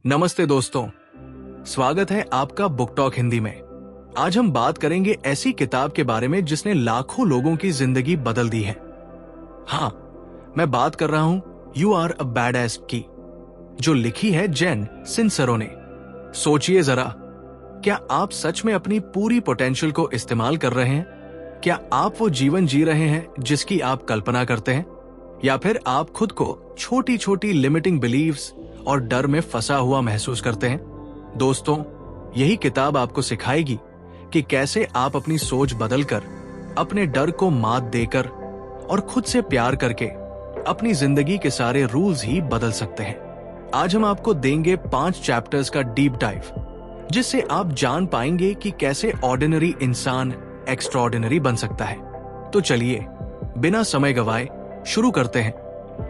नमस्ते दोस्तों, स्वागत है आपका बुक टॉक हिंदी में। आज हम बात करेंगे ऐसी किताब के बारे में जिसने लाखों लोगों की जिंदगी बदल दी है। हाँ, मैं बात कर रहा हूं you are a bad ass की, जो लिखी है जेन सिंसरो ने। सोचिए जरा, क्या आप सच में अपनी पूरी पोटेंशियल को इस्तेमाल कर रहे हैं? क्या आप वो जीवन जी रहे हैं जिसकी आप कल्पना करते हैं, या फिर आप खुद को छोटी छोटी लिमिटिंग बिलीव्स और डर में फंसा हुआ महसूस करते हैं? दोस्तों, यही किताब आपको सिखाएगी कि कैसे आप अपनी सोच बदलकर, अपने डर को मात देकर और खुद से प्यार करके अपनी जिंदगी के सारे रूल्स ही बदल सकते हैं। आज हम आपको देंगे 5 चैप्टर्स का डीप डाइव, जिससे आप जान पाएंगे कि कैसे ऑर्डिनरी इंसान एक्स्ट्राऑर्डिनरी बन सकता है। तो चलिए बिना समय गवाए शुरू करते हैं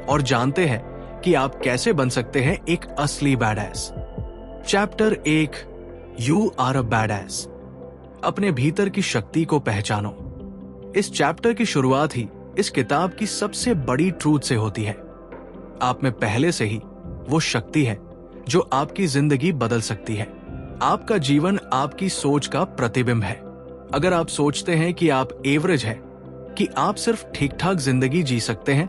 और जानते हैं कि आप कैसे बन सकते हैं एक असली badass. Chapter 1, you are a badass. अपने भीतर की शक्ति को पहचानो। इस चैप्टर की शुरुआत ही इस किताब की सबसे बड़ी ट्रूथ से होती है। आप में पहले से ही वो शक्ति है जो आपकी जिंदगी बदल सकती है। आपका जीवन आपकी सोच का प्रतिबिंब है। अगर आप सोचते हैं कि आप एवरेज हैं, कि आप सिर्फ ठीक ठाक जिंदगी जी सकते हैं,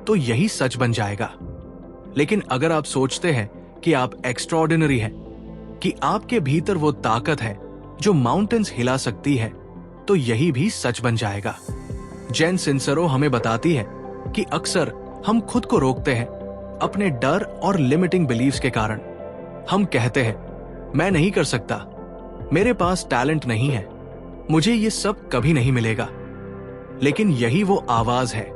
तो यही सच बन जाएगा। लेकिन अगर आप सोचते हैं कि आप एक्स्ट्राऑर्डिनरी हैं, कि आपके भीतर वो ताकत है जो माउंटेन्स हिला सकती है, तो यही भी सच बन जाएगा। जेन सिंसरो हमें बताती है कि अक्सर हम खुद को रोकते हैं अपने डर और लिमिटिंग बिलीव्स के कारण। हम कहते हैं, मैं नहीं कर सकता, मेरे पास टैलेंट नहीं है, मुझे ये सब कभी नहीं मिलेगा। लेकिन यही वो आवाज है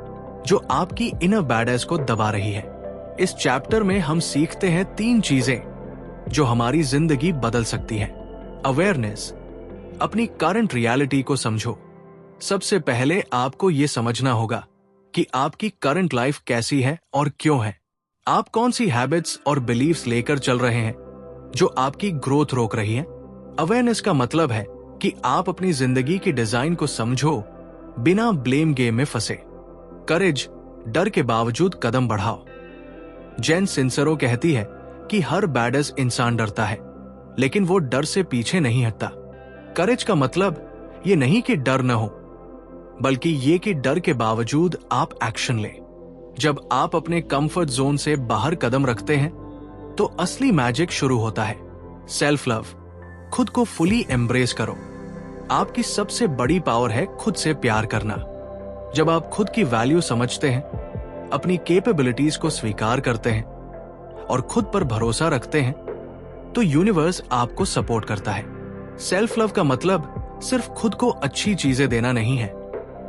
जो आपकी इनर बैडएस को दबा रही है। इस चैप्टर में हम सीखते हैं 3 चीजें जो हमारी जिंदगी बदल सकती है। अवेयरनेस, अपनी करंट रियलिटी को समझो। सबसे पहले आपको यह समझना होगा कि आपकी करंट लाइफ कैसी है और क्यों है। आप कौन सी हैबिट्स और बिलीव्स लेकर चल रहे हैं जो आपकी ग्रोथ रोक रही है। अवेयरनेस का मतलब है कि आप अपनी जिंदगी की डिजाइन को समझो, बिना ब्लेम गेम में फंसे। करेज, डर के बावजूद कदम बढ़ाओ। जेन सिंसरो कहती है कि हर बैडएस इंसान डरता है, लेकिन वो डर से पीछे नहीं हटता। करेज का मतलब ये नहीं कि डर न हो, बल्कि ये कि डर के बावजूद आप एक्शन लें। जब आप अपने कंफर्ट जोन से बाहर कदम रखते हैं, तो असली मैजिक शुरू होता है। सेल्फ लव, खुद को फुली एम्ब्रेस करो। आपकी सबसे बड़ी पावर है खुद से प्यार करना। जब आप खुद की वैल्यू समझते हैं, अपनी कैपेबिलिटीज को स्वीकार करते हैं और खुद पर भरोसा रखते हैं, तो यूनिवर्स आपको सपोर्ट करता है। सेल्फ लव का मतलब सिर्फ खुद को अच्छी चीजें देना नहीं है,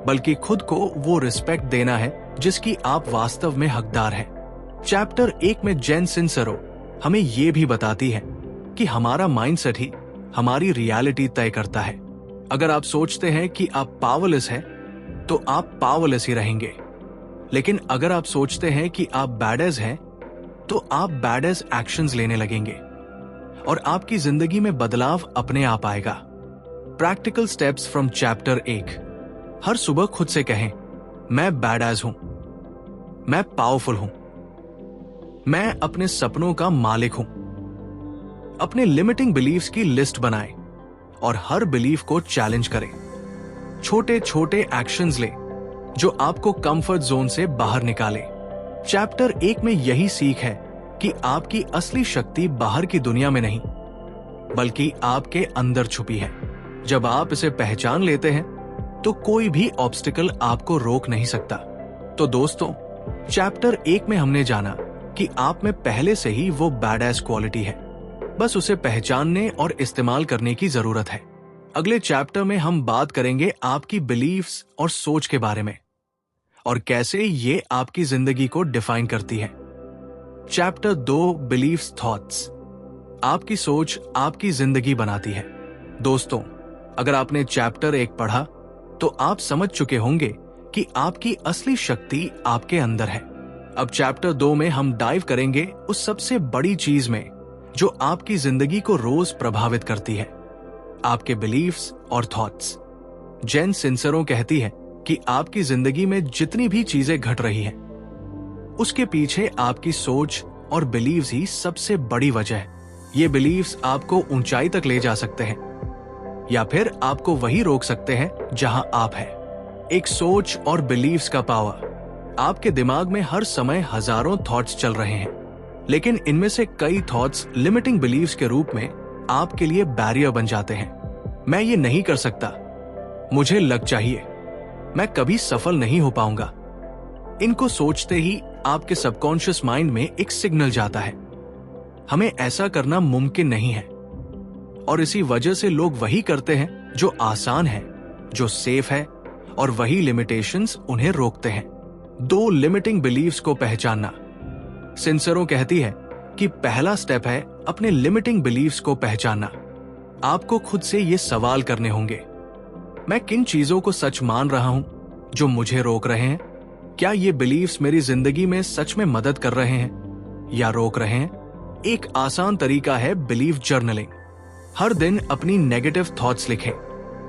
बल्कि खुद को वो रिस्पेक्ट देना है जिसकी आप वास्तव में हकदार हैं। चैप्टर 1 में जेन सिंसरो हमें ये भी बताती है कि हमारा माइंडसेट ही हमारी रियलिटी तय करता है। अगर आप सोचते हैं कि आप पावरलेस हैं, तो आप पावरलेस ही रहेंगे। लेकिन अगर आप सोचते हैं कि आप बैडएस हैं, तो आप बैडएस एक्शंस लेने लगेंगे और आपकी जिंदगी में बदलाव अपने आप आएगा। Practical steps from chapter 1। हर सुबह खुद से कहें, मैं बैडएस हूं, मैं पावरफुल हूं, मैं अपने सपनों का मालिक हूं। अपने लिमिटिंग बिलीव्स की लिस्ट बनाएं और हर बिलीफ को चैलेंज करें। छोटे छोटे एक्शंस लें जो आपको कंफर्ट जोन से बाहर निकाले। चैप्टर 1 में यही सीख है कि आपकी असली शक्ति बाहर की दुनिया में नहीं, बल्कि आपके अंदर छुपी है। जब आप इसे पहचान लेते हैं, तो कोई भी ऑब्स्टिकल आपको रोक नहीं सकता। तो दोस्तों, चैप्टर 1 में हमने जाना कि आप में पहले से ही वो बैडएस क्वालिटी है, बस उसे पहचानने और इस्तेमाल करने की जरूरत है। अगले चैप्टर में हम बात करेंगे आपकी बिलीव्स और सोच के बारे में, और कैसे ये आपकी जिंदगी को डिफाइन करती है। Chapter 2, beliefs thoughts. आपकी सोच आपकी जिंदगी बनाती है। दोस्तों, अगर आपने चैप्टर 1 पढ़ा, तो आप समझ चुके होंगे कि आपकी असली शक्ति आपके अंदर है। अब चैप्टर 2 में हम डाइव करेंगे उस सबसे बड़ी चीज में जो आपकी जिंदगी को रोज प्रभावित करती है, आपके बिलीव्स और थॉट्स। जेन सिंसरो कहती है कि आपकी जिंदगी में जितनी भी चीजें घट रही हैं, उसके पीछे आपकी सोच और बिलीव्स ही सबसे बड़ी वजह है। ये बिलीव्स आपको ऊंचाई तक ले जा सकते हैं या फिर आपको वही रोक सकते हैं जहां आप हैं। एक सोच और बिलीव्स का पावर। आपके दिमाग में हर समय हजारों थॉट्स चल रहे हैं, लेकिन इनमें से कई थॉट्स लिमिटिंग बिलीव्स के रूप में आपके लिए बैरियर बन जाते हैं। मैं ये नहीं कर सकता, मुझे लक चाहिए, मैं कभी सफल नहीं हो पाऊंगा। इनको सोचते ही आपके सबकॉन्शियस माइंड में एक सिग्नल जाता है, हमें ऐसा करना मुमकिन नहीं है। और इसी वजह से लोग वही करते हैं जो आसान है, जो सेफ है, और वही लिमिटेशंस उन्हें रोकते हैं। 2 लिमिटिंग बिलीव्स को पहचानना। सिंसरो कहती है कि पहला स्टेप है अपने लिमिटिंग बिलीव्स को पहचानना। आपको खुद से ये सवाल करने होंगे, मैं किन चीजों को सच मान रहा हूं जो मुझे रोक रहे हैं? क्या ये बिलीव्स मेरी जिंदगी में सच में मदद कर रहे हैं या रोक रहे हैं? एक आसान तरीका है बिलीव जर्नलिंग। हर दिन अपनी नेगेटिव थॉट्स लिखें,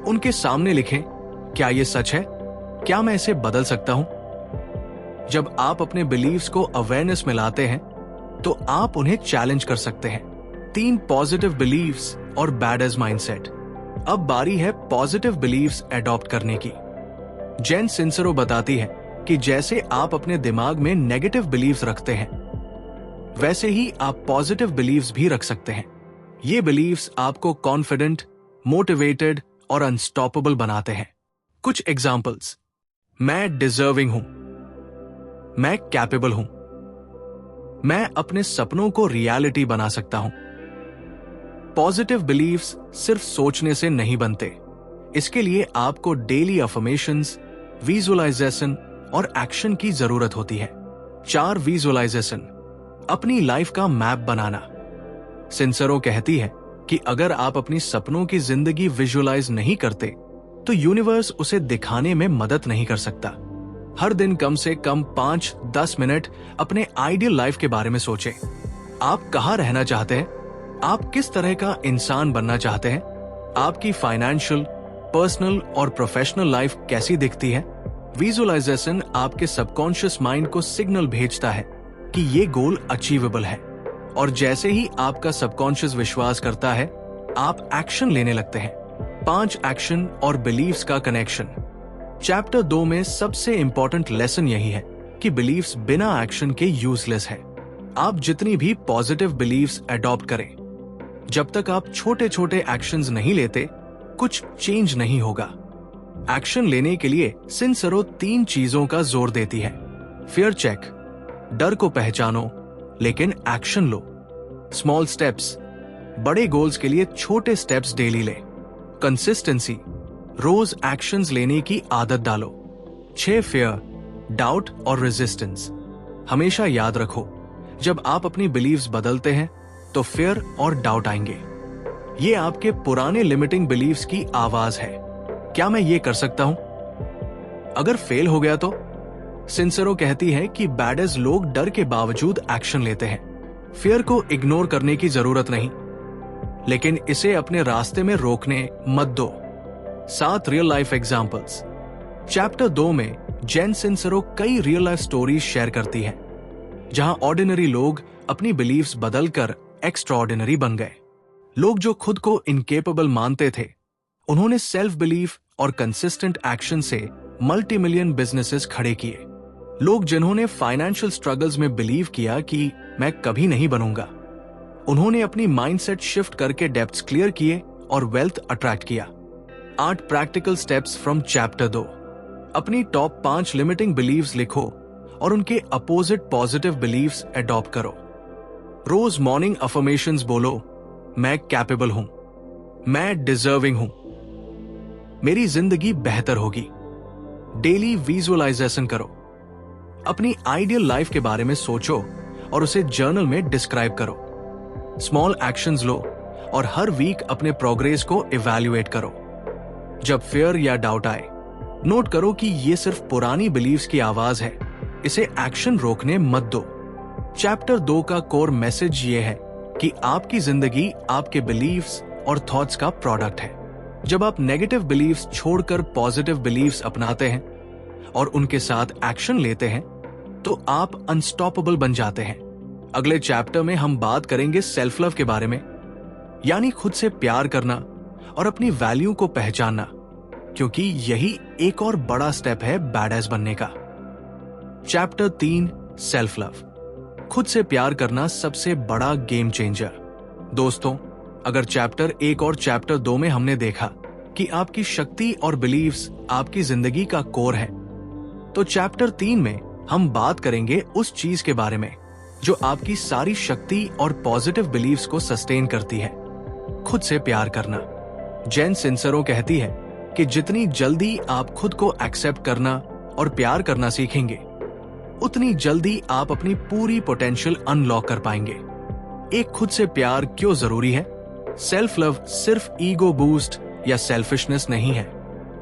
उनके सामने लिखें, क्या ये सच है? क्या मैं इसे बदल सकता हूं? जब आप अपने बिलीव्स को अवेयरनेस में लाते हैं तो आप उन्हें चैलेंज कर सकते हैं। 3 पॉजिटिव बिलीव्स और बैड एज माइंडसेट। अब बारी है पॉजिटिव बिलीव्स एडॉप्ट करने की। जेन सिंसरो बताती है कि जैसे आप अपने दिमाग में नेगेटिव बिलीव्स रखते हैं, वैसे ही आप पॉजिटिव बिलीव्स भी रख सकते हैं। ये बिलीव्स आपको कॉन्फिडेंट, मोटिवेटेड और अनस्टॉपेबल बनाते हैं। कुछ एग्जाम्पल्स। मैं डिजर्विंग हूं, मैं कैपेबल हूं, मैं अपने सपनों को रियलिटी बना सकता हूं। पॉजिटिव बिलीव्स सिर्फ सोचने से नहीं बनते, इसके लिए आपको डेली अफर्मेशंस, विजुअलाइजेशन और एक्शन की जरूरत होती है। 4 विजुअलाइजेशन। अपनी लाइफ का मैप बनाना। सिंसरो कहती है कि अगर आप अपनी सपनों की जिंदगी विजुअलाइज नहीं करते तो यूनिवर्स उसे दिखाने में मदद नहीं कर सकता। हर दिन कम से कम 5-10 मिनट अपने आइडियल लाइफ के बारे में सोचें। आप कहां रहना चाहते हैं? आप किस तरह का इंसान बनना चाहते हैं? आपकी फाइनेंशियल, पर्सनल और प्रोफेशनल लाइफ कैसी दिखती है? विजुअलाइजेशन आपके सबकॉन्शियस माइंड को सिग्नल भेजता है कि ये गोल अचीवेबल है, और जैसे ही आपका सबकॉन्शियस विश्वास करता है, आप एक्शन लेने लगते हैं। 5 एक्शन और बिलीव्स का कनेक्शन। चैप्टर 2 में सबसे इंपॉर्टेंट लेसन यही है कि बिलीव्स बिना एक्शन के यूजलेस है। आप जितनी भी पॉजिटिव बिलीव्स अडॉप्ट करें, जब तक आप छोटे छोटे एक्शंस नहीं लेते, कुछ चेंज नहीं होगा। एक्शन लेने के लिए सिंसरो 3 चीजों का जोर देती है। फियर चेक, डर को पहचानो लेकिन एक्शन लो। स्मॉल स्टेप्स, बड़े गोल्स के लिए छोटे स्टेप्स डेली ले। कंसिस्टेंसी, रोज एक्शंस लेने की आदत डालो। 6 फियर, डाउट और रेजिस्टेंस। हमेशा याद रखो, जब आप अपनी बिलीव्स बदलते हैं तो फियर और डाउट आएंगे। ये आपके पुराने लिमिटिंग बिलीव्स की आवाज है। क्या मैं ये कर सकता हूं? अगर फेल हो गया तो? सिंसरो कहती है कि बैडेज लोग डर के बावजूद एक्शन लेते हैं। फियर को इग्नोर करने की जरूरत नहीं, लेकिन इसे अपने रास्ते में रोकने मत दो। 7 रियल लाइफ एग्जाम्पल्स। चैप्टर 2 में जेन सिंसरो कई रियल लाइफ स्टोरीज शेयर करती है, जहां ऑर्डिनरी लोग अपनी बिलीव्स बदलकर एक्स्ट्राऑर्डिनरी बन गए। लोग जो खुद को इनकेपेबल मानते थे, उन्होंने सेल्फ बिलीफ और कंसिस्टेंट एक्शन से मल्टी मिलियन बिजनेसेस खड़े किए। लोग जिन्होंने फाइनेंशियल स्ट्रगल्स में बिलीव किया कि मैं कभी नहीं बनूंगा, उन्होंने अपनी माइंडसेट शिफ्ट करके डेब्ट्स क्लियर किए और वेल्थ अट्रैक्ट किया। 8 प्रैक्टिकल स्टेप्स फ्रॉम चैप्टर 2। अपनी टॉप 5 लिमिटिंग बिलीव्स लिखो और उनके अपोजिट पॉजिटिव बिलीव्स अडॉप्ट करो। रोज मॉर्निंग अफर्मेशंस बोलो, मैं कैपेबल हूं, मैं डिजर्विंग हूं, मेरी जिंदगी बेहतर होगी। डेली विजुअलाइजेशन करो, अपनी आइडियल लाइफ के बारे में सोचो और उसे जर्नल में डिस्क्राइब करो। स्मॉल एक्शंस लो और हर वीक अपने प्रोग्रेस को इवैल्यूएट करो। जब फियर या डाउट आए, नोट करो कि ये सिर्फ पुरानी बिलीव्स की आवाज है, इसे एक्शन रोकने मत दो। चैप्टर 2 का कोर मैसेज ये है कि आपकी जिंदगी आपके बिलीव्स और थॉट्स का प्रोडक्ट है। जब आप नेगेटिव बिलीव्स छोड़कर पॉजिटिव बिलीव्स अपनाते हैं और उनके साथ एक्शन लेते हैं, तो आप अनस्टॉपेबल बन जाते हैं। अगले चैप्टर में हम बात करेंगे सेल्फ लव के बारे में, यानी खुद से प्यार करना और अपनी वैल्यू को पहचानना, क्योंकि यही एक और बड़ा स्टेप है बैडएस बनने का। Chapter 3, self love. खुद से प्यार करना सबसे बड़ा गेम चेंजर। दोस्तों, अगर चैप्टर 1 और चैप्टर 2 में हमने देखा कि आपकी शक्ति और बिलीव्स आपकी जिंदगी का कोर है, तो चैप्टर 3 में हम बात करेंगे उस चीज के बारे में जो आपकी सारी शक्ति और पॉजिटिव बिलीव्स को सस्टेन करती है, खुद से प्यार करना। जेन सिंसरो कहती है कि जितनी जल्दी आप खुद को एक्सेप्ट करना और प्यार करना सीखेंगे, उतनी जल्दी आप अपनी पूरी पोटेंशियल अनलॉक कर पाएंगे। एक खुद से प्यार क्यों जरूरी है? सेल्फ लव सिर्फ ईगो बूस्ट या सेल्फिशनेस नहीं है।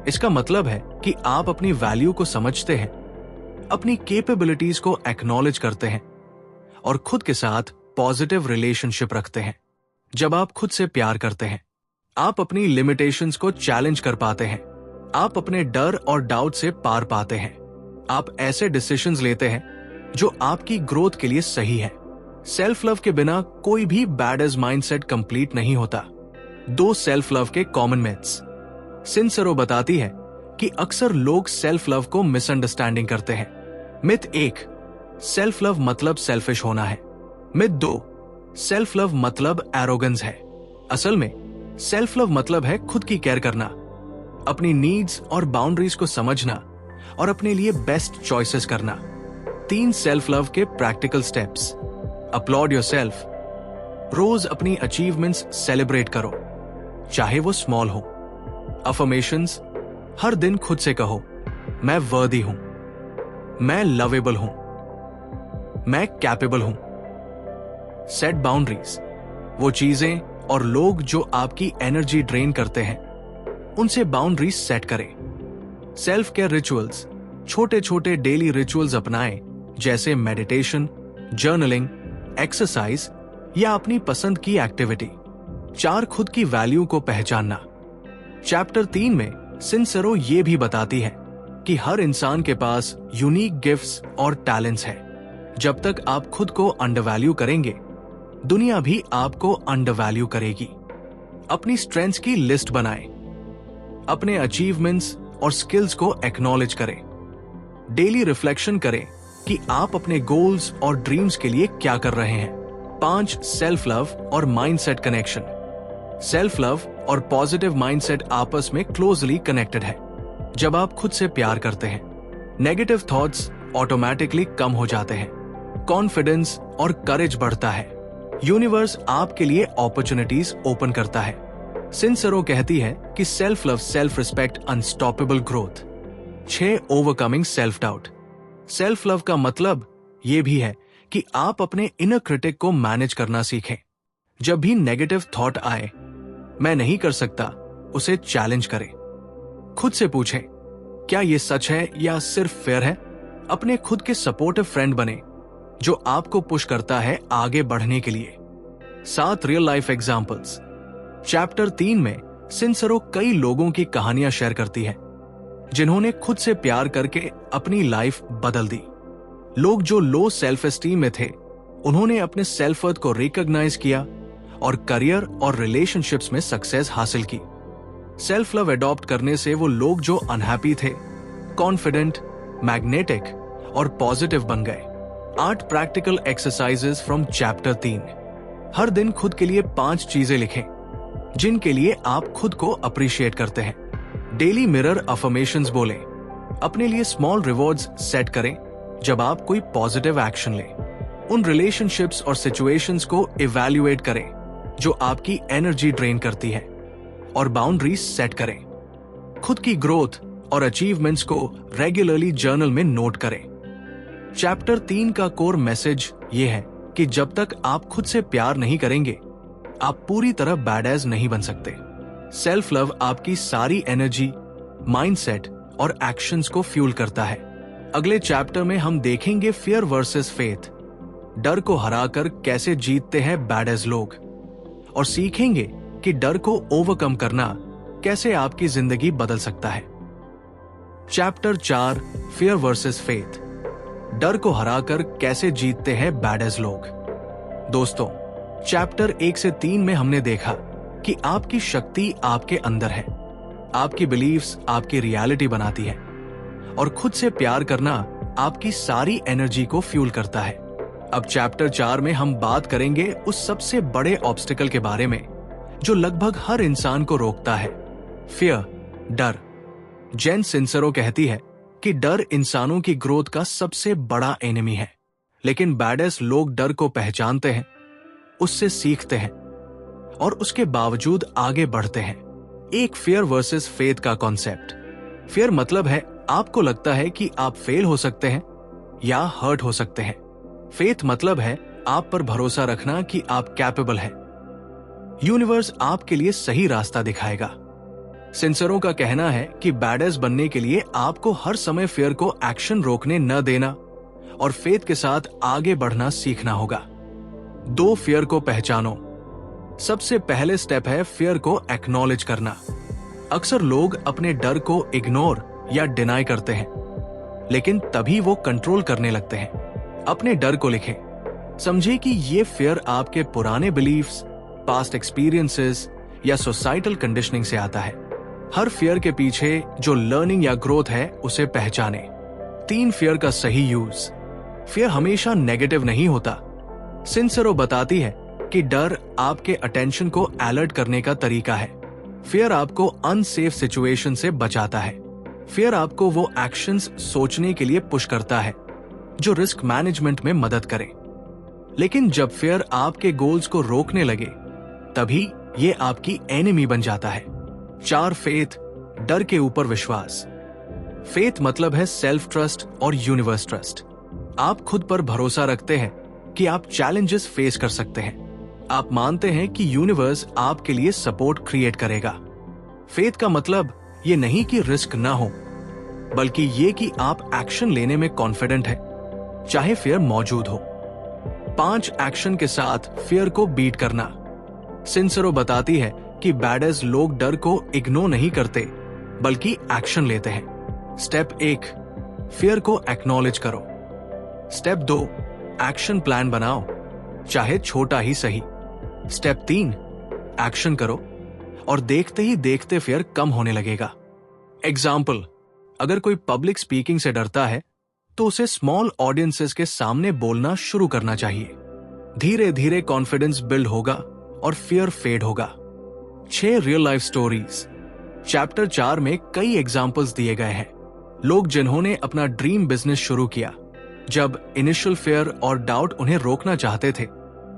इसका मतलब है कि आप अपनी वैल्यू को समझते हैं, अपनी कैपेबिलिटीज को एक्नॉलेज करते हैं और खुद के साथ पॉजिटिव रिलेशनशिप रखते हैं। जब आप खुद से प्यार करते हैं, आप अपनी लिमिटेशंस को चैलेंज कर पाते हैं, आप अपने डर और डाउट से पार पाते हैं, आप ऐसे डिसीजंस लेते हैं जो आपकी ग्रोथ के लिए सही है। सेल्फ लव के बिना कोई भी बैडएस माइंडसेट कंप्लीट नहीं होता। 2 सेल्फ लव के कॉमन मिथ्स। सिंसरो बताती है कि अक्सर लोग सेल्फ लव को मिसअंडरस्टैंडिंग करते हैं। मिथ 1, सेल्फ लव मतलब सेल्फिश होना है। मिथ 2, सेल्फ लव मतलब एरोगेंस है। असल में सेल्फ लव मतलब है खुद की केयर करना, अपनी नीड्स और बाउंड्रीज को समझना और अपने लिए बेस्ट चॉइसेस करना। 3 सेल्फ लव के प्रैक्टिकल स्टेप्स। Applaud yourself. रोज अपनी अचीवमेंट्स सेलिब्रेट करो, चाहे वो स्मॉल हो। अफर्मेशंस। हर दिन खुद से कहो, मैं वर्दी हूं, मैं लवेबल हूं, मैं कैपेबल हूं। Set boundaries. वो चीजें और लोग जो आपकी एनर्जी ड्रेन करते हैं, उनसे बाउंड्रीज सेट करें। Self care rituals. छोटे छोटे डेली रिचुअल्स अपनाएं, जैसे मेडिटेशन, जर्नलिंग, एक्सरसाइज या अपनी पसंद की एक्टिविटी। 4 खुद की वैल्यू को पहचानना। चैप्टर 3 में सिंसरो ये भी बताती है कि हर इंसान के पास यूनिक गिफ्ट्स और टैलेंट्स है। जब तक आप खुद को अंडरवैल्यू करेंगे, दुनिया भी आपको अंडरवैल्यू करेगी। अपनी स्ट्रेंथ्स की लिस्ट बनाएं, अपने अचीवमेंट्स और स्किल्स को एक्नॉलेज करें। डेली रिफ्लेक्शन करें कि आप अपने गोल्स और ड्रीम्स के लिए क्या कर रहे हैं। 5 सेल्फ लव और माइंडसेट कनेक्शन। सेल्फ लव और पॉजिटिव माइंडसेट आपस में क्लोजली कनेक्टेड है। जब आप खुद से प्यार करते हैं, नेगेटिव थॉट्स ऑटोमेटिकली कम हो जाते हैं, कॉन्फिडेंस और करेज बढ़ता है, यूनिवर्स आपके लिए अपॉर्चुनिटीज ओपन करता है। सिंसरो कहती है कि self love, self respect, unstoppable growth. 6 overcoming self doubt. Self love का मतलब यह भी है कि आप अपने इनर क्रिटिक को मैनेज करना सीखें। जब भी नेगेटिव थॉट आए, मैं नहीं कर सकता, उसे चैलेंज करें। खुद से पूछें, क्या यह सच है या सिर्फ फेयर है? अपने खुद के सपोर्टिव फ्रेंड बने जो आपको पुश करता है आगे बढ़ने के लिए। 7 रियल लाइफ एग्जाम्पल्स। चैप्टर 3 में सिंसरो कई लोगों की कहानियां शेयर करती है जिन्होंने खुद से प्यार करके अपनी लाइफ बदल दी। लोग जो लो सेल्फ एस्टीम में थे, उन्होंने अपने सेल्फ वर्थ को रिकॉग्नाइज किया और करियर और रिलेशनशिप्स में सक्सेस हासिल की। सेल्फ लव अडॉप्ट करने से वो लोग जो अनहैप्पी थे, कॉन्फिडेंट, मैग्नेटिक और पॉजिटिव बन गए। 8 प्रैक्टिकल एक्सरसाइजेस फ्रॉम चैप्टर 3। हर दिन खुद के लिए 5 चीजें लिखें जिनके लिए आप खुद को अप्रिशिएट करते हैं। डेली मिरर अफर्मेशंस बोलें। अपने लिए स्मॉल रिवॉर्ड्स सेट करें जब आप कोई पॉजिटिव एक्शन लें। उन रिलेशनशिप्स और सिचुएशंस को इवैल्यूएट करें जो आपकी एनर्जी ड्रेन करती है और बाउंड्रीज सेट करें। खुद की ग्रोथ और अचीवमेंट्स को रेगुलरली जर्नल में नोट करें। चैप्टर 3 का कोर मैसेज ये है कि जब तक आप खुद से प्यार नहीं करेंगे, आप पूरी तरह बैडएस नहीं बन सकते। सेल्फ लव आपकी सारी एनर्जी, माइंडसेट और एक्शंस को फ्यूल करता है। अगले चैप्टर में हम देखेंगे फियर वर्सेस फेथ, डर को हराकर कैसे जीतते हैं बैडएस लोग, और सीखेंगे कि डर को ओवरकम करना कैसे आपकी जिंदगी बदल सकता है। चैप्टर 4 फियर वर्सेस फेथ, डर को हराकर कैसे जीतते हैं बैडएस लोग। दोस्तों, चैप्टर 1 से 3 में हमने देखा कि आपकी शक्ति आपके अंदर है। आपकी बिलीव्स आपकी रियलिटी बनाती है और खुद से प्यार करना आपकी सारी एनर्जी को फ्यूल करता है। अब चैप्टर 4 में हम बात करेंगे उस सबसे बड़े ऑब्स्टिकल के बारे में जो लगभग हर इंसान को रोकता है, फियर, डर। जेन सिंसरो कहती है कि डर इंसानों की ग्रोथ का सबसे बड़ा एनिमी है, लेकिन बैडेस्ट लोग डर को पहचानते हैं, उससे सीखते हैं और उसके बावजूद आगे बढ़ते हैं। एक फियर वर्सेस फेथ का कॉन्सेप्ट। फियर मतलब है आपको लगता है कि आप फेल हो सकते हैं या हर्ट हो सकते हैं। फेथ मतलब है आप पर भरोसा रखना कि आप कैपेबल हैं। यूनिवर्स आपके लिए सही रास्ता दिखाएगा। सिंसरों का कहना है कि बैडेस बनने के लिए आपको हर समय फियर को एक्शन रोकने न देना और फेथ के साथ आगे बढ़ना सीखना होगा। 2 फियर को पहचानो। सबसे पहले स्टेप है फियर को एक्नॉलेज करना। अक्सर लोग अपने डर को इग्नोर या डिनाई करते हैं, लेकिन तभी वो कंट्रोल करने लगते हैं। अपने डर को लिखें। समझे कि ये फियर आपके पुराने बिलीफ्स, पास्ट एक्सपीरियंसेस या सोसाइटल कंडीशनिंग से आता है। हर फियर के पीछे जो लर्निंग या ग्रोथ है उसे पहचाने। 3 फियर का सही यूज। फियर हमेशा नेगेटिव नहीं होता। सिंसरो बताती है कि डर आपके अटेंशन को अलर्ट करने का तरीका है। फियर आपको अनसेफ सिचुएशन से बचाता है। फियर आपको वो एक्शंस सोचने के लिए पुश करता है जो रिस्क मैनेजमेंट में मदद करे। लेकिन जब फियर आपके गोल्स को रोकने लगे, तभी ये आपकी एनिमी बन जाता है। 4 फेथ, डर के ऊपर विश्वास। फेथ मतलब है सेल्फ ट्रस्ट और यूनिवर्स ट्रस्ट। आप खुद पर भरोसा रखते हैं कि आप चैलेंजेस फेस कर सकते हैं। आप मानते हैं कि यूनिवर्स आपके लिए सपोर्ट क्रिएट करेगा। फेथ का मतलब ये नहीं कि रिस्क ना हो, बल्कि ये कि आप एक्शन लेने में कॉन्फिडेंट है, चाहे फियर मौजूद हो। 5 एक्शन के साथ फियर को बीट करना। सिंसरो बताती है कि बैडेस लोग डर को इग्नोर नहीं करते, बल्कि एक्शन लेते हैं। स्टेप 1, फियर को एक्नॉलेज करो। स्टेप 2, एक्शन प्लान बनाओ, चाहे छोटा ही सही। स्टेप 3, एक्शन करो और देखते ही देखते फियर कम होने लगेगा। एग्जाम्पल, अगर कोई पब्लिक स्पीकिंग से डरता है तो उसे स्मॉल ऑडियंसेस के सामने बोलना शुरू करना चाहिए। धीरे धीरे कॉन्फिडेंस बिल्ड होगा और फियर फेड होगा। 6 रियल लाइफ स्टोरीज। चैप्टर 4 में कई एग्जाम्पल्स दिए गए हैं। लोग जिन्होंने अपना ड्रीम बिजनेस शुरू किया, जब इनिशियल फियर और डाउट उन्हें रोकना चाहते थे,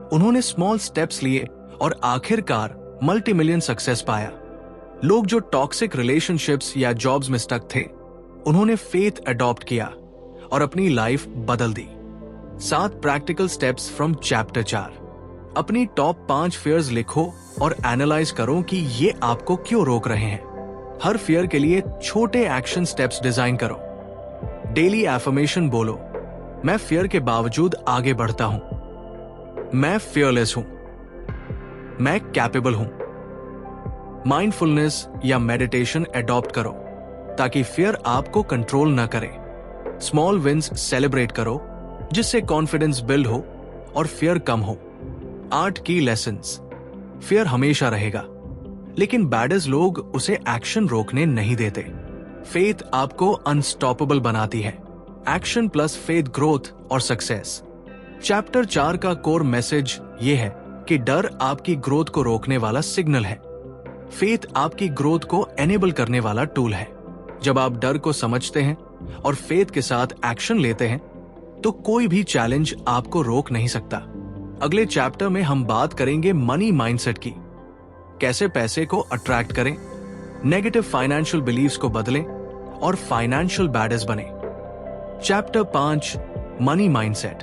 उन्होंने स्मॉल स्टेप्स लिए और आखिरकार मल्टी मिलियन सक्सेस पाया। लोग जो टॉक्सिक रिलेशनशिप्स या जॉब्स में स्टक थे, उन्होंने फेथ अडॉप्ट किया और अपनी लाइफ बदल दी। 7 प्रैक्टिकल स्टेप्स फ्रॉम चैप्टर 4। अपनी टॉप 5 फियर्स लिखो और एनालाइज करो कि ये आपको क्यों रोक रहे हैं। हर फियर के लिए छोटे एक्शन स्टेप्स डिजाइन करो। डेली एफर्मेशन बोलो, मैं फियर के बावजूद आगे बढ़ता हूं, मैं फियरलेस हूं, मैं कैपेबल हूं। माइंडफुलनेस या मेडिटेशन अडॉप्ट करो ताकि फियर आपको कंट्रोल न करे। स्मॉल विंस सेलिब्रेट करो जिससे कॉन्फिडेंस बिल्ड हो और फियर कम हो। 8 की लेसन्स। फियर हमेशा रहेगा, लेकिन बैडेस्ट लोग उसे एक्शन रोकने नहीं देते। फेथ आपको अनस्टॉपेबल बनाती है। एक्शन प्लस फेथ ग्रोथ और सक्सेस। चैप्टर 4 का कोर मैसेज ये है कि डर आपकी ग्रोथ को रोकने वाला सिग्नल है। फेथ आपकी ग्रोथ को एनेबल करने वाला टूल है। जब आप डर को समझते हैं और फेथ के साथ एक्शन लेते हैं, तो कोई भी चैलेंज आपको रोक नहीं सकता। अगले चैप्टर में हम बात करेंगे मनी माइंडसेट की। कैसे पैसे को अट्रैक्ट करें, नेगेटिव फाइनेंशियल बिलीव्स को बदलें और फाइनेंशियल बैडेस बने। चैप्टर 5, मनी माइंडसेट,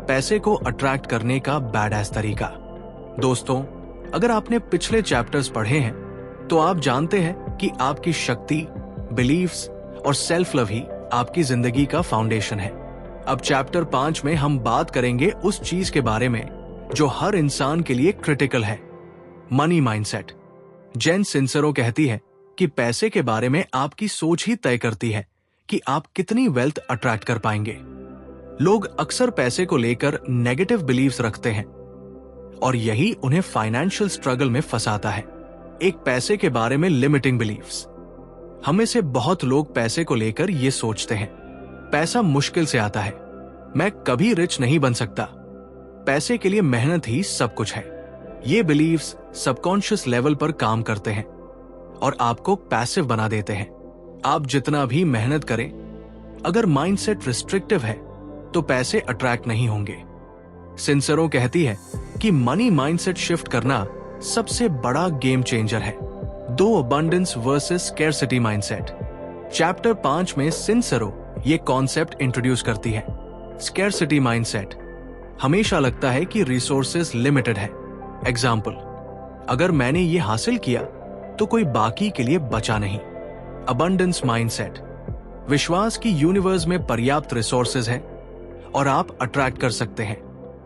पैसे को अट्रैक्ट करने का बैडएस तरीका। दोस्तों, अगर आपने पिछले चैप्टर्स पढ़े हैं तो आप जानते हैं कि आपकी शक्ति, बिलीव्स और सेल्फ लव ही आपकी जिंदगी का फाउंडेशन है। अब चैप्टर 5 में हम बात करेंगे उस चीज के बारे में जो हर इंसान के लिए क्रिटिकल है, मनी माइंडसेट। जेन सिंसरो कहती है कि पैसे के बारे में आपकी सोच ही तय करती है कि आप कितनी वेल्थ अट्रैक्ट कर पाएंगे। लोग अक्सर पैसे को लेकर नेगेटिव बिलीव्स रखते हैं। और यही उन्हें फाइनेंशियल स्ट्रगल में फंसाता है। एक पैसे के बारे में लिमिटिंग बिलीव्स। हम में से बहुत लोग पैसे को लेकर ये सोचते हैं, पैसा मुश्किल से आता है, मैं कभी रिच नहीं बन सकता, पैसे के लिए मेहनत ही सब कुछ है। ये बिलीव्स सबकॉन्शियस लेवल पर काम करते हैं और आपको पैसिव बना देते हैं। आप जितना भी मेहनत करें, अगर माइंडसेट रिस्ट्रिक्टिव है तो पैसे अट्रैक्ट नहीं होंगे। सिंसरो कहती है कि मनी माइंडसेट शिफ्ट करना सबसे बड़ा गेम चेंजर है। दो abundance versus scarcity mindset. Chapter 5 में सिंसरो ये कॉन्सेप्ट इंट्रोड्यूस करती है। स्कैरसिटी माइंडसेट, हमेशा लगता है कि रिसोर्सेज लिमिटेड है। एग्जाम्पल, अगर मैंने ये हासिल किया तो कोई बाकी के लिए बचा नहीं। अबंडेंस माइंडसेट, विश्वास की यूनिवर्स में पर्याप्त रिसोर्सेज है और आप अट्रैक्ट कर सकते हैं।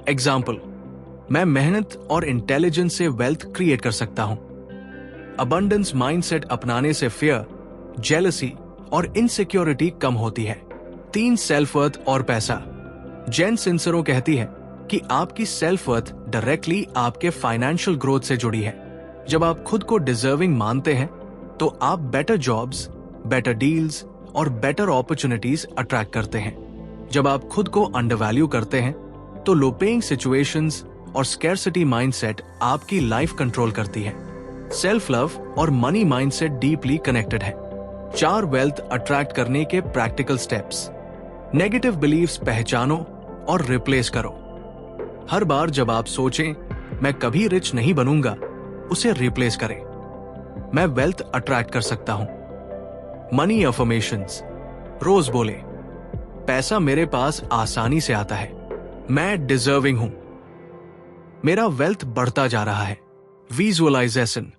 एग्जाम्पल, मैं मेहनत और इंटेलिजेंस से वेल्थ क्रिएट कर सकता हूं। अबंडेंस माइंडसेट अपनाने से फियर, जेलसी और इनसिक्योरिटी कम होती है। 3 सेल्फ वर्थ और पैसा। जेन सिंसरो कहती है कि आपकी सेल्फ वर्थ डायरेक्टली आपके फाइनेंशियल ग्रोथ से जुड़ी है। जब आप खुद को डिजर्विंग मानते हैं तो आप बेटर जॉब्स, बेटर डील्स और बेटर अपॉर्चुनिटीज अट्रैक्ट करते हैं। जब आप खुद को अंडरवैल्यू करते हैं तो लो पेइंग सिचुएशंस और स्कैरसिटी माइंडसेट आपकी लाइफ कंट्रोल करती है। सेल्फ लव और मनी माइंडसेट डीपली कनेक्टेड है। 4 वेल्थ अट्रैक्ट करने के प्रैक्टिकल स्टेप्स। नेगेटिव बिलीफ्स पहचानो और रिप्लेस करो। हर बार जब आप सोचें मैं कभी रिच नहीं बनूंगा, उसे रिप्लेस करें, मैं वेल्थ अट्रैक्ट कर सकता हूं। Money affirmations. रोज बोले, पैसा मेरे पास आसानी से आता है, मैं डिजर्विंग हूं, मेरा वेल्थ बढ़ता जा रहा है। विजुअलाइजेशन,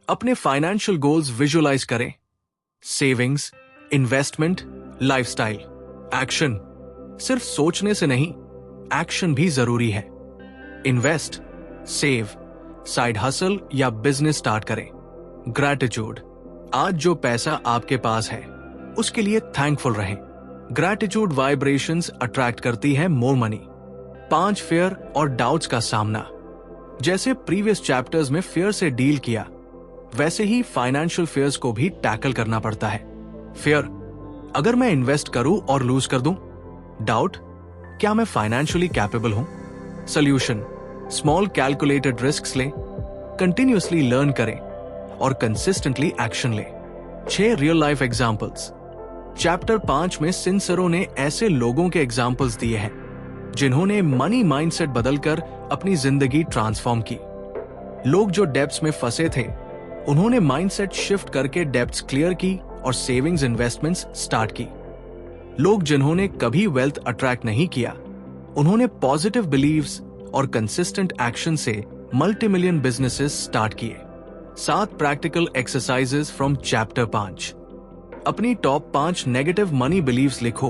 अपने फाइनेंशियल गोल्स विजुअलाइज करें। Savings, investment, lifestyle. एक्शन, सिर्फ सोचने से नहीं, एक्शन भी जरूरी है। इन्वेस्ट, सेव, साइड हसल या बिजनेस स्टार्ट करें। ग्रैटिट्यूड, आज जो पैसा आपके पास है उसके लिए थैंकफुल रहें। ग्रैटिट्यूड वाइब्रेशंस अट्रैक्ट करती है मोर मनी। 5 फियर और डाउट्स का सामना। जैसे प्रीवियस चैप्टर्स में फियर से डील किया, वैसे ही फाइनेंशियल फियर्स को भी टैकल करना पड़ता है। फियर, अगर मैं इन्वेस्ट करूं और लूज कर दूं। डाउट, क्या मैं फाइनेंशियली कैपेबल हूं। सोल्यूशन, स्मॉल कैलकुलेटेड रिस्क्स लें, कंटिन्यूअसली लर्न करें और कंसिस्टेंटली एक्शन लें। 6 रियल लाइफ एग्जांपल्स। चैप्टर 5 में सिंसरो ने ऐसे लोगों के एग्जांपल्स दिए हैं जिन्होंने मनी माइंडसेट बदलकर अपनी जिंदगी ट्रांसफॉर्म की। लोग जो डेब्ट्स में फंसे थे, उन्होंने माइंडसेट शिफ्ट करके डेब्ट्स क्लियर की और सेविंग्स इन्वेस्टमेंट्स स्टार्ट की। लोग जिन्होंने कभी वेल्थ अट्रैक्ट नहीं किया, उन्होंने पॉजिटिव बिलीव्स और कंसिस्टेंट एक्शन से मल्टी मिलियन बिजनेसेस स्टार्ट किए। 7 प्रैक्टिकल एक्सरसाइजेस फ्रॉम चैप्टर 5। अपनी टॉप 5 नेगेटिव मनी बिलीव्स लिखो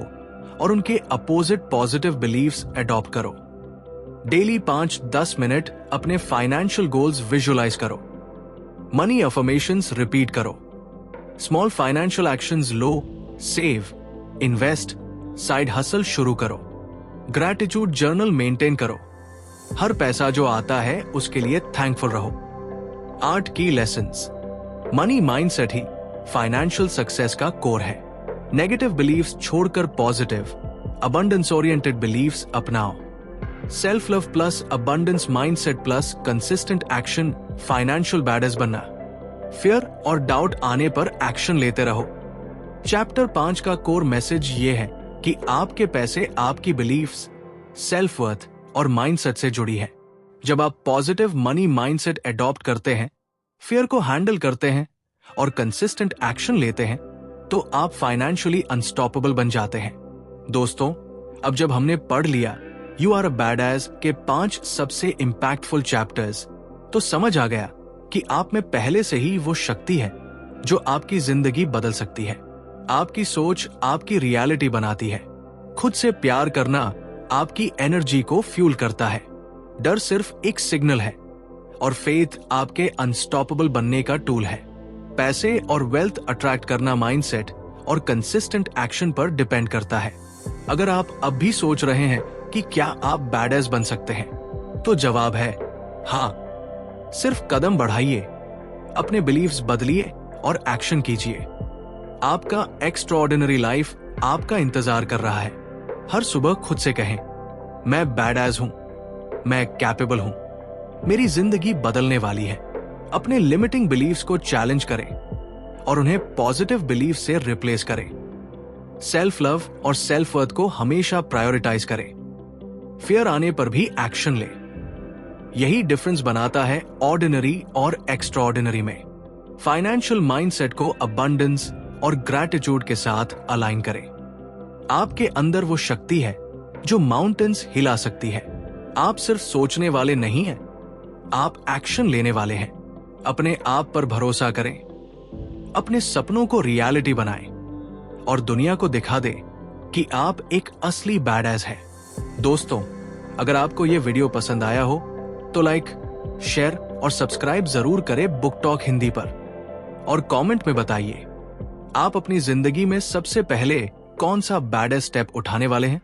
और उनके अपोजिट पॉजिटिव बिलीव्स अडॉप्ट करो। डेली 5-10 मिनट अपने फाइनेंशियल गोल्स विजुअलाइज करो। मनी अफर्मेशंस रिपीट करो। स्मॉल फाइनेंशियल एक्शंस लो, सेव, इन्वेस्ट, साइड हसल शुरू करो। ग्रैटिट्यूड जर्नल मेंटेन करो। हर पैसा जो आता है उसके लिए थैंकफुल रहो। 8 की लेसन्स। मनी माइंडसेट ही फाइनेंशियल सक्सेस का कोर है। नेगेटिव बिलीव्स छोड़कर पॉजिटिव, अबंडेंस ओरिएंटेड बिलीव्स अपनाओ। Self love plus abundance mindset plus consistent action financial बैडेस बनना। फियर और डाउट आने पर एक्शन लेते रहो। चैप्टर 5 का कोर मैसेज ये है कि आपके पैसे आपकी बिलीव्स, सेल्फ वर्थ और माइंडसेट से जुड़ी है। जब आप पॉजिटिव मनी माइंडसेट अडॉप्ट करते हैं, फियर को हैंडल करते हैं और कंसिस्टेंट एक्शन लेते हैं, तो आप फाइनेंशियली अनस्टॉपेबल बन जाते हैं। दोस्तों, अब जब हमने पढ़ लिया यू आर अ बैडएस के 5 सबसे इंपैक्टफुल चैप्टर्स, तो समझ आ गया कि आप में पहले से ही वो शक्ति है जो आपकी जिंदगी बदल सकती है। आपकी सोच आपकी रियलिटी बनाती है। खुद से प्यार करना आपकी एनर्जी को फ्यूल करता है। डर सिर्फ एक सिग्नल है और फेथ आपके अनस्टॉपेबल बनने का टूल है। पैसे और वेल्थ अट्रैक्ट करना माइंडसेट और कंसिस्टेंट एक्शन पर डिपेंड करता है। अगर आप अब भी सोच रहे हैं कि क्या आप बैडएस बन सकते हैं, तो जवाब है हाँ, सिर्फ कदम बढ़ाइए, अपने बिलीव्स बदलिए और एक्शन कीजिए। आपका एक्स्ट्राऑर्डिनरी लाइफ आपका इंतजार कर रहा है। हर सुबह खुद से कहें, मैं बैडएज हूं, मैं कैपेबल हूं, मेरी जिंदगी बदलने वाली है। अपने लिमिटिंग बिलीव्स को चैलेंज करें और उन्हें पॉजिटिव बिलीफ से रिप्लेस करें। सेल्फ लव और सेल्फ वर्थ को हमेशा प्रायोरिटाइज करें। फियर आने पर भी एक्शन लें। यही डिफरेंस बनाता है ऑर्डिनरी और एक्स्ट्राऑर्डिनरी में। फाइनेंशियल माइंडसेट को अबंडेंस और ग्रैटिट्यूड के साथ अलाइन करें। आपके अंदर वो शक्ति है जो माउंटेन्स हिला सकती है। आप सिर्फ सोचने वाले नहीं हैं, आप एक्शन लेने वाले हैं। अपने आप पर भरोसा करें, अपने सपनों को रियलिटी बनाएं और दुनिया को दिखा दें कि आप एक असली बैडएज हैं। दोस्तों, अगर आपको यह वीडियो पसंद आया हो तो लाइक, शेयर और सब्सक्राइब जरूर करें बुक टॉक हिंदी पर, और कमेंट में बताइए आप अपनी जिंदगी में सबसे पहले कौन सा बैडेस्ट स्टेप उठाने वाले हैं।